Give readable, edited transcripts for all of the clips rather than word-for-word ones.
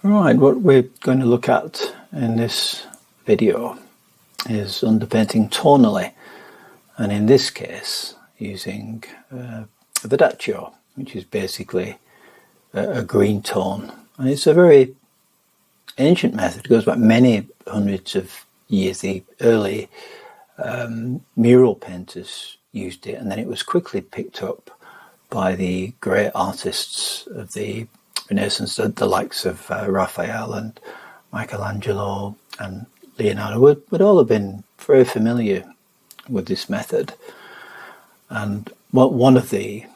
Right, what we're going to look at in this video is underpainting tonally, and in this case using Verdaccio, which is basically a green tone. And it's a very ancient method. It goes back many hundreds of years. The early mural painters used it, and then it was quickly picked up by the great artists of the Renaissance, the likes of Raphael and Michelangelo and Leonardo would all have been very familiar with this method. And one of the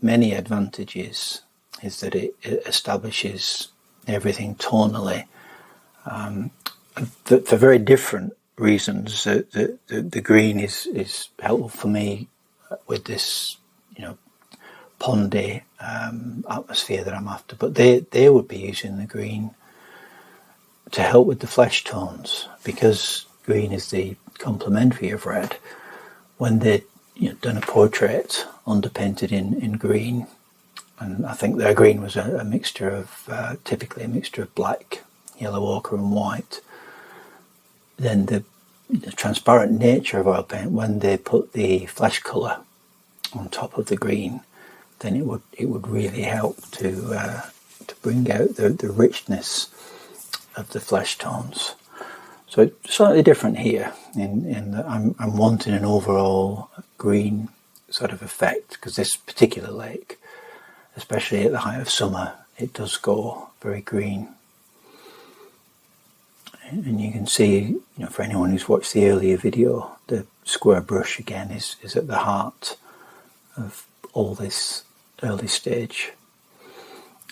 many advantages is that it establishes everything tonally for very different reasons. The green is helpful for me with this, pondy atmosphere that I'm after, but they would be using the green to help with the flesh tones, because green is the complementary of red. When they done a portrait underpainted in green, and I think their green was a mixture of typically a mixture of black, yellow ochre and white, then the transparent nature of oil paint, when they put the flesh colour on top of the green, then it would really help to bring out the richness of the flesh tones. So it's slightly different here in that I'm wanting an overall green sort of effect, because this particular lake, especially at the height of summer, it does go very green. And you can see, for anyone who's watched the earlier video, the square brush again is at the heart of all this early stage.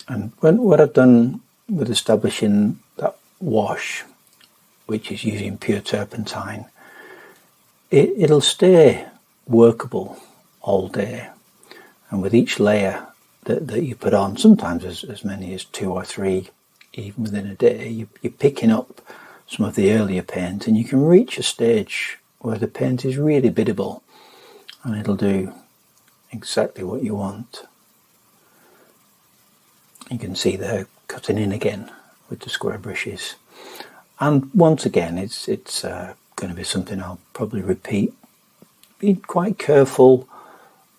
And what I've done with establishing that wash, which is using pure turpentine, it'll stay workable all day. And with each layer that you put on, sometimes as many as 2 or 3, even within a day, you're picking up some of the earlier paint, and you can reach a stage where the paint is really biddable, and it'll do exactly what you want. You can see they're cutting in again with the square brushes. And once again, it's going to be something I'll probably repeat. Be quite careful,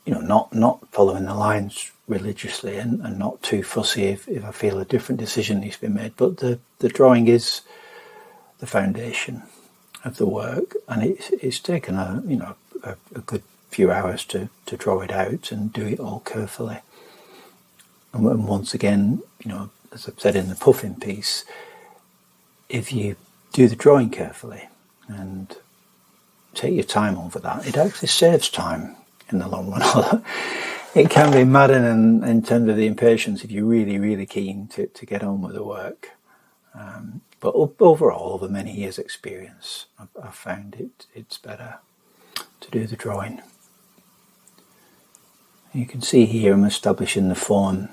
not following the lines religiously, and not too fussy if I feel a different decision needs to be made. But the drawing is the foundation of the work, and it's taken a good few hours to draw it out and do it all carefully. And once again, as I've said in the puffin piece, if you do the drawing carefully and take your time over that, it actually saves time in the long run. It can be maddening in terms of the impatience if you're really, really keen to get on with the work. But overall, over many years' experience, I've found it's better to do the drawing. You can see here I'm establishing the form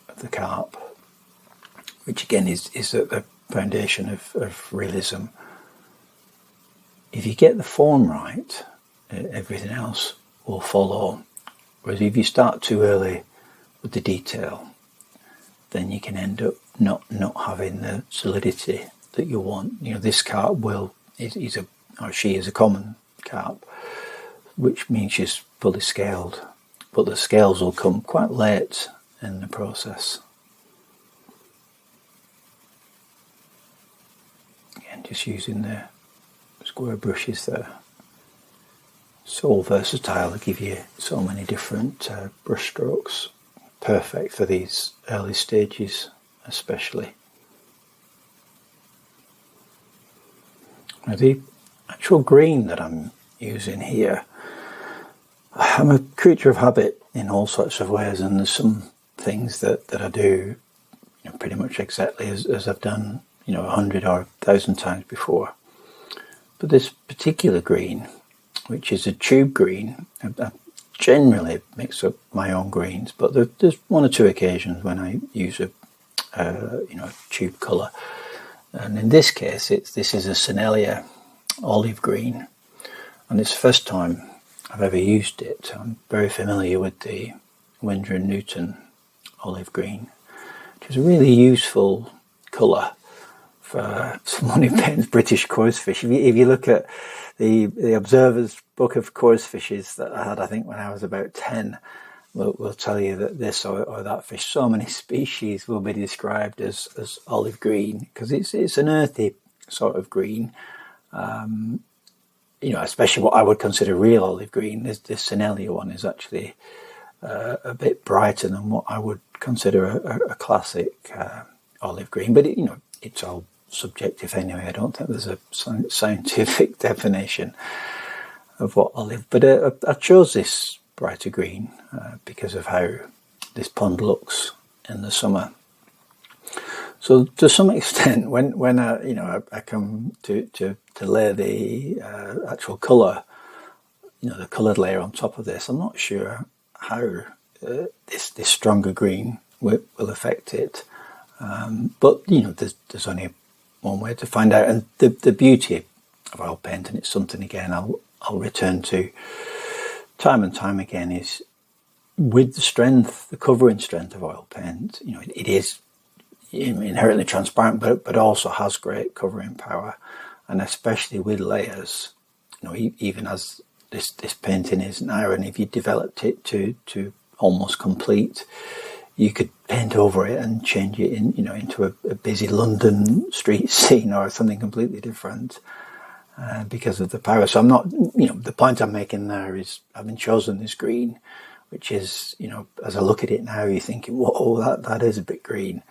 of the carp, which again is at the foundation of realism. If you get the form right, everything else will follow. Whereas if you start too early with the detail, then you can end up not having the solidity that you want. This carp she is a common carp, which means she's fully scaled, but the scales will come quite late in the process. Again, just using the square brushes there. So versatile, they give you so many different brush strokes. Perfect for these early stages especially. Now the actual green that I'm using here, I'm a creature of habit in all sorts of ways, and there's some things that I do pretty much exactly as I've done 100 or 1,000 times before. But this particular green, which is a tube green, I generally mix up my own greens, but there's 1 or 2 occasions when I use a tube colour. And in this case, this is a Sennelier olive green, and it's the first time I've ever used it. I'm very familiar with the Winsor & Newton olive green, which is a really useful colour for someone who paints British chorus fish. If you look at the Observer's book of chorus fishes that I had, I think, when I was about 10, will tell you that this or that fish, so many species will be described as olive green, because it's an earthy sort of green. Especially what I would consider real olive green. This Sennelier one is actually a bit brighter than what I would consider a classic olive green. But it's all subjective anyway. I don't think there's a scientific definition of what olive. But I chose this brighter green because of how this pond looks in the summer. So to some extent, when I come to lay the actual colour, the coloured layer on top of this, I'm not sure how this stronger green will affect it. But there's only one way to find out, and the beauty of oil paint, and it's something again I'll return to time and time again, is with the covering strength of oil paint. It is inherently transparent, but also has great covering power, and especially with layers. Even as this painting is now, and if you developed it to almost complete, you could paint over it and change it into a busy London street scene or something completely different because of the power. So I'm not, the point I'm making there is, having chosen this green, which is, as I look at it now, you're thinking, whoa, that is a bit green.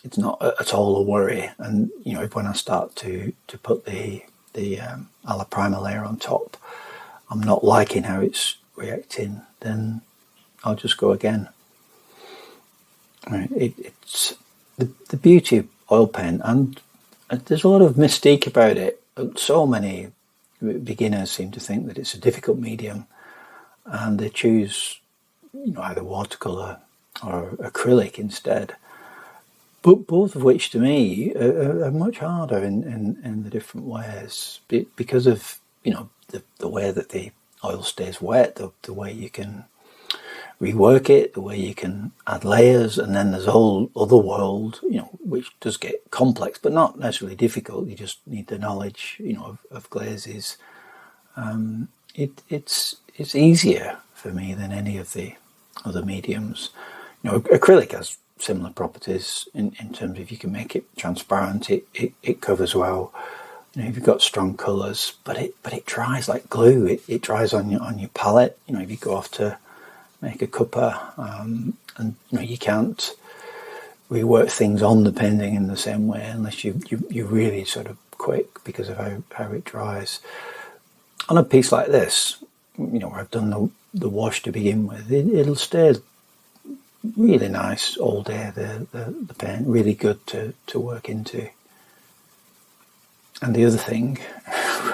It's not at all a worry. And when I start to put the Ala Primer layer on top, I'm not liking how it's reacting, then I'll just go again. It's the beauty of oil paint, and there's a lot of mystique about it. So many beginners seem to think that it's a difficult medium, and they choose either watercolour or acrylic instead. But both of which, to me, are much harder in the different ways, because of the way that the oil stays wet, the way you can rework it, the way you can add layers, and then there's a whole other world, which does get complex, but not necessarily difficult. You just need the knowledge, of glazes. It's easier for me than any of the other mediums. Acrylic has similar properties in terms of you can make it transparent, it covers well. If you've got strong colours, but it dries like glue. It dries on your palette. If you go off to make a cuppa, and you can't rework things on the painting in the same way unless you really sort of quick because of how it dries. On a piece like this, where I've done the wash to begin with, it'll stay really nice all day. The paint really good to work into. And the other thing,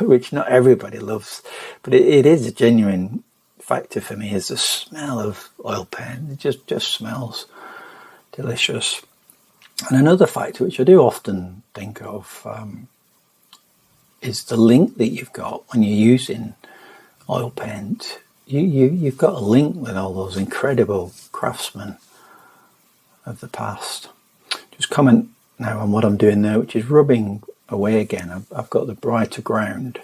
which not everybody loves, but it is a genuine factor for me, is the smell of oil paint. It just smells delicious. And another factor which I do often think of is the link that you've got when you're using oil paint. You've got a link with all those incredible craftsmen of the past. Just comment now on what I'm doing there, which is rubbing away again. I've got the brighter ground,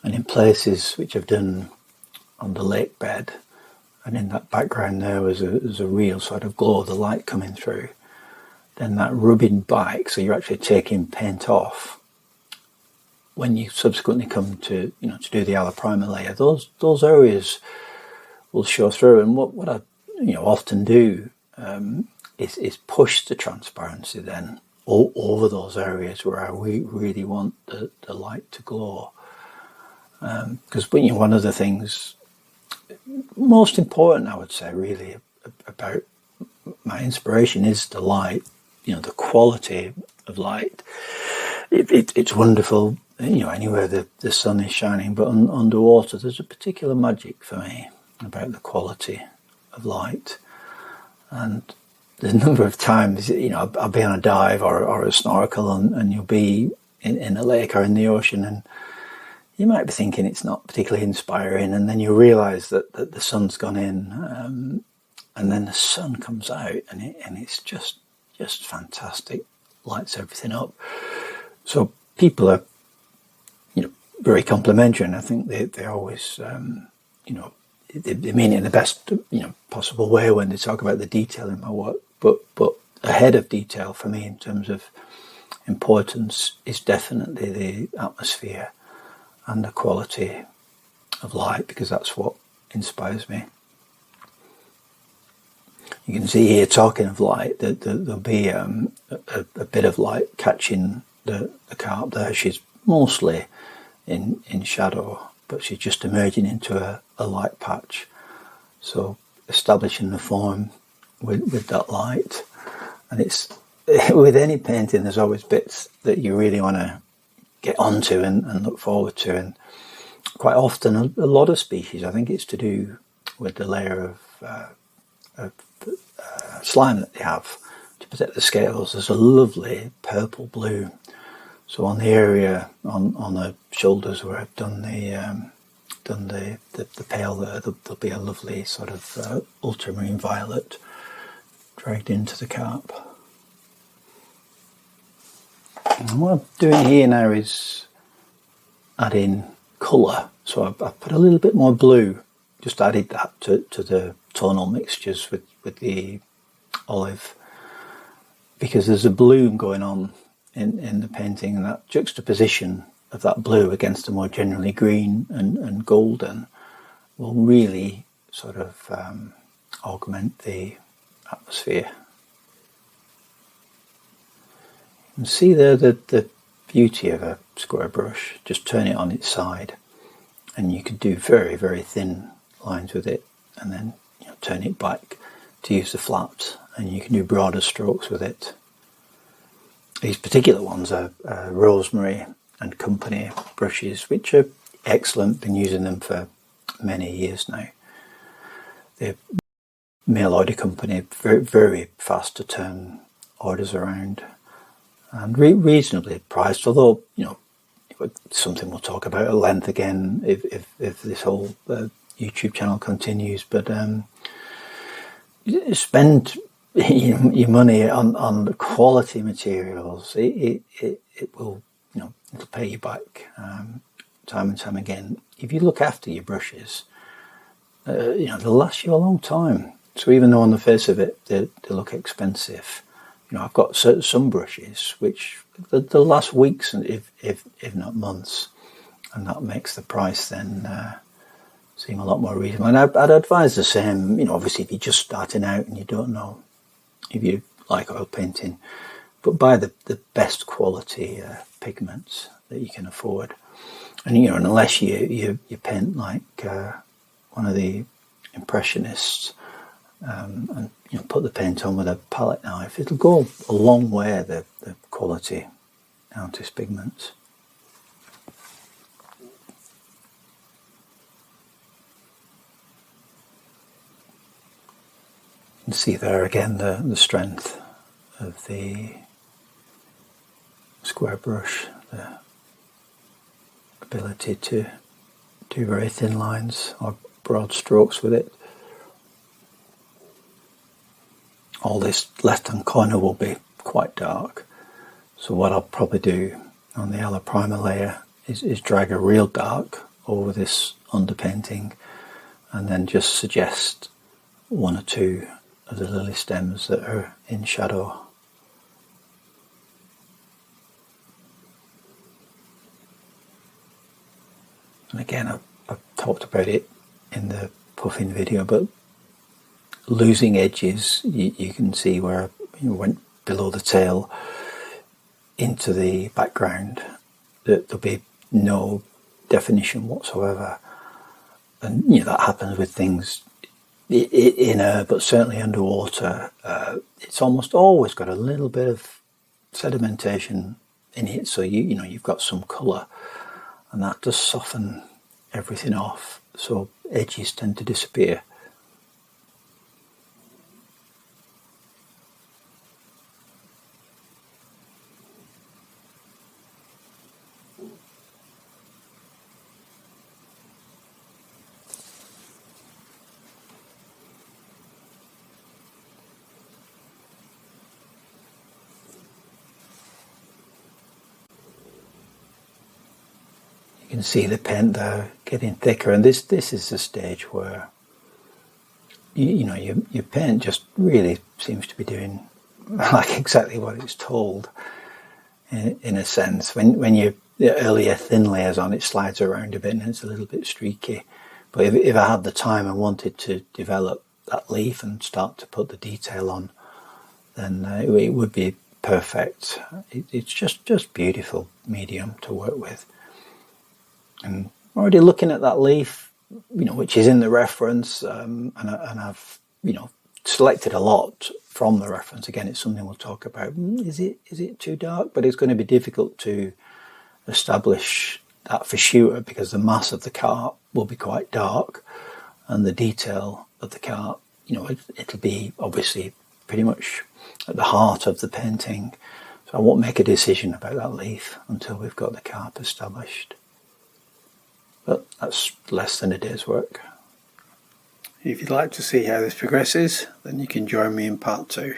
and in places which I've done on the lake bed, and in that background there was a real sort of glow of the light coming through. Then that rubbing back, so you're actually taking paint off. When you subsequently come to do the Ala Primer layer, those areas will show through. And what I often do is push the transparency then all over those areas where I really want the light to glow. Because one of the things most important, I would say, really about my inspiration is the light. The quality of light. It's wonderful. Anywhere the sun is shining, but underwater there's a particular magic for me about the quality of light. And there's a number of times, I'll be on a dive or a snorkel, and you'll be in a lake or in the ocean, and you might be thinking it's not particularly inspiring, and then you realise that the sun's gone in, and then the sun comes out, and it's just fantastic lights everything up. So people are, very complimentary, and I think they always, they mean it in the best, possible way when they talk about the detail in my work. But ahead of detail for me in terms of importance is definitely the atmosphere and the quality of light, because that's what inspires me. You can see here, talking of light, that there'll be a bit of light catching the carp there. She's mostly in shadow, but she's just emerging into a light patch. So establishing the form with that light. And it's, with any painting, there's always bits that you really want to get onto and look forward to. And quite often, a lot of species, I think it's to do with the layer of slime that they have to protect the scales. There's a lovely purple blue. So on the area on the shoulders where I've done the pale there'll be a lovely sort of ultramarine violet dragged into the carp. And what I'm doing here now is adding colour. So I've put a little bit more blue, just added that to the tonal mixtures with the olive, because there's a bloom going on in the painting, and that juxtaposition of that blue against a more generally green and golden will really sort of augment the atmosphere. You can see there the beauty of a square brush. Just turn it on its side and you could do very, very thin lines with it, and then turn it back to use the flat, and you can do broader strokes with it. These particular ones are Rosemary and Company brushes, which are excellent. Been using them for many years now. The mail order company, very, very fast to turn orders around, and reasonably priced. Although something we'll talk about at length again if this whole YouTube channel continues. But spend your money on the quality materials. It will it'll pay you back time and time again. If you look after your brushes, they'll last you a long time. So even though on the face of it they look expensive, I've got some brushes which they'll last weeks, and if not months, and that makes the price then seem a lot more reasonable. And I'd advise the same. Obviously, if you're just starting out and you don't know if you like oil painting, but buy the best quality pigments that you can afford. And and unless you paint like one of the impressionists, and put the paint on with a palette knife, it'll go a long way, the quality artist pigments. You can see there again the strength of the square brush, the ability to do very thin lines or broad strokes with it. All this left hand corner will be quite dark, so what I'll probably do on the yellow primer layer is drag a real dark over this underpainting, and then just suggest one or two of the lily stems that are in shadow. And again, I've talked about it in the puffing video, but losing edges, you can see where I went below the tail into the background, that there'll be no definition whatsoever. And that happens with things in air, but certainly underwater. It's almost always got a little bit of sedimentation in it, so you've got some colour, and that does soften everything off, so edges tend to disappear. can see the paint there getting thicker, and this is the stage where your paint just really seems to be doing like exactly what it's told. In a sense, when you the earlier thin layers on, it slides around a bit and it's a little bit streaky. But if I had the time and wanted to develop that leaf and start to put the detail on, then it would be perfect. It's just beautiful medium to work with. And already looking at that leaf, which is in the reference, and I've selected a lot from the reference. Again, it's something we'll talk about. Is it too dark? But it's going to be difficult to establish that for shooter because the mass of the cart will be quite dark, and the detail of the cart, it'll be obviously pretty much at the heart of the painting. So I won't make a decision about that leaf until we've got the cart established. But that's less than a day's work. If you'd like to see how this progresses, then you can join me in part 2.